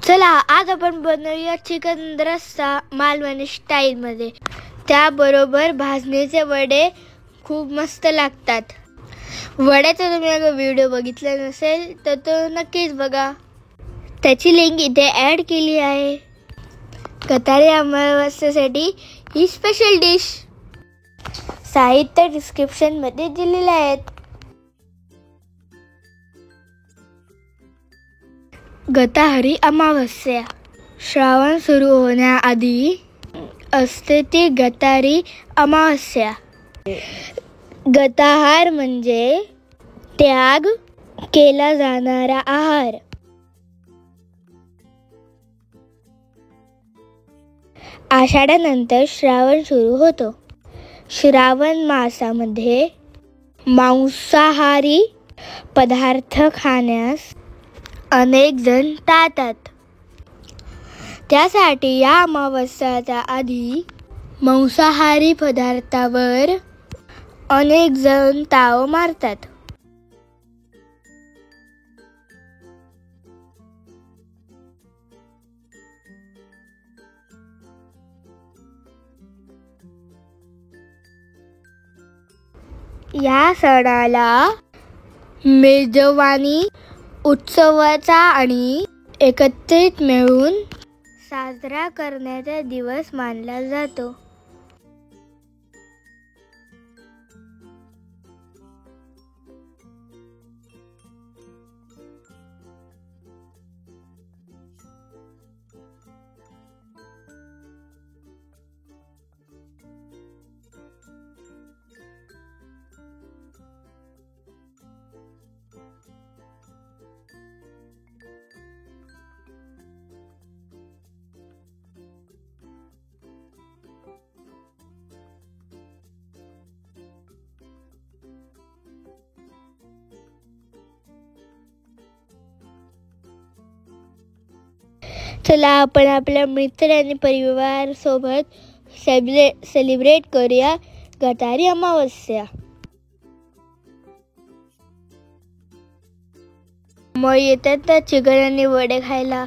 चला आज आपण बनवूया चिकन रस्सा मालवणी स्टाईलमध्ये. त्याबरोबर भाजणीचे वडे खूप मस्त लागतात. वड्याचा तुम्ही अगर व्हिडिओ बघितला नसेल तर तो नक्कीच बघा. त्याची लिंक इथे ॲड केली आहे. गटारी अमावस्येसाठी ही स्पेशल डिश. साहित्य डिस्क्रिप्शनमध्ये दिलेले आहेत. गटारी अमावस्या श्रावण सुरू होण्याआधी असते ती गटारी अमावस्या. गटाहार म्हणजे त्याग केला जाणारा आहार. आषाढानंतर श्रावण सुरू होतो. श्रावण मासामध्ये मांसाहारी पदार्थ खाण्यास अनेक जण टाळतात. त्यासाठी या अमावस्येच्या आधी मांसाहारी पदार्थावर अनेक जण ताव मारतात. या सणाला मेजवानी उत्सवाचा आणि एकत्रित मिळून साजरा करण्याचा दिवस मानला जातो. चला आपण आपल्या मित्र आणि परिवार सोबत सेलिब्रेट करूया गटारी अमावस्या. मग येतात तर चिकन आणि वडे खायला.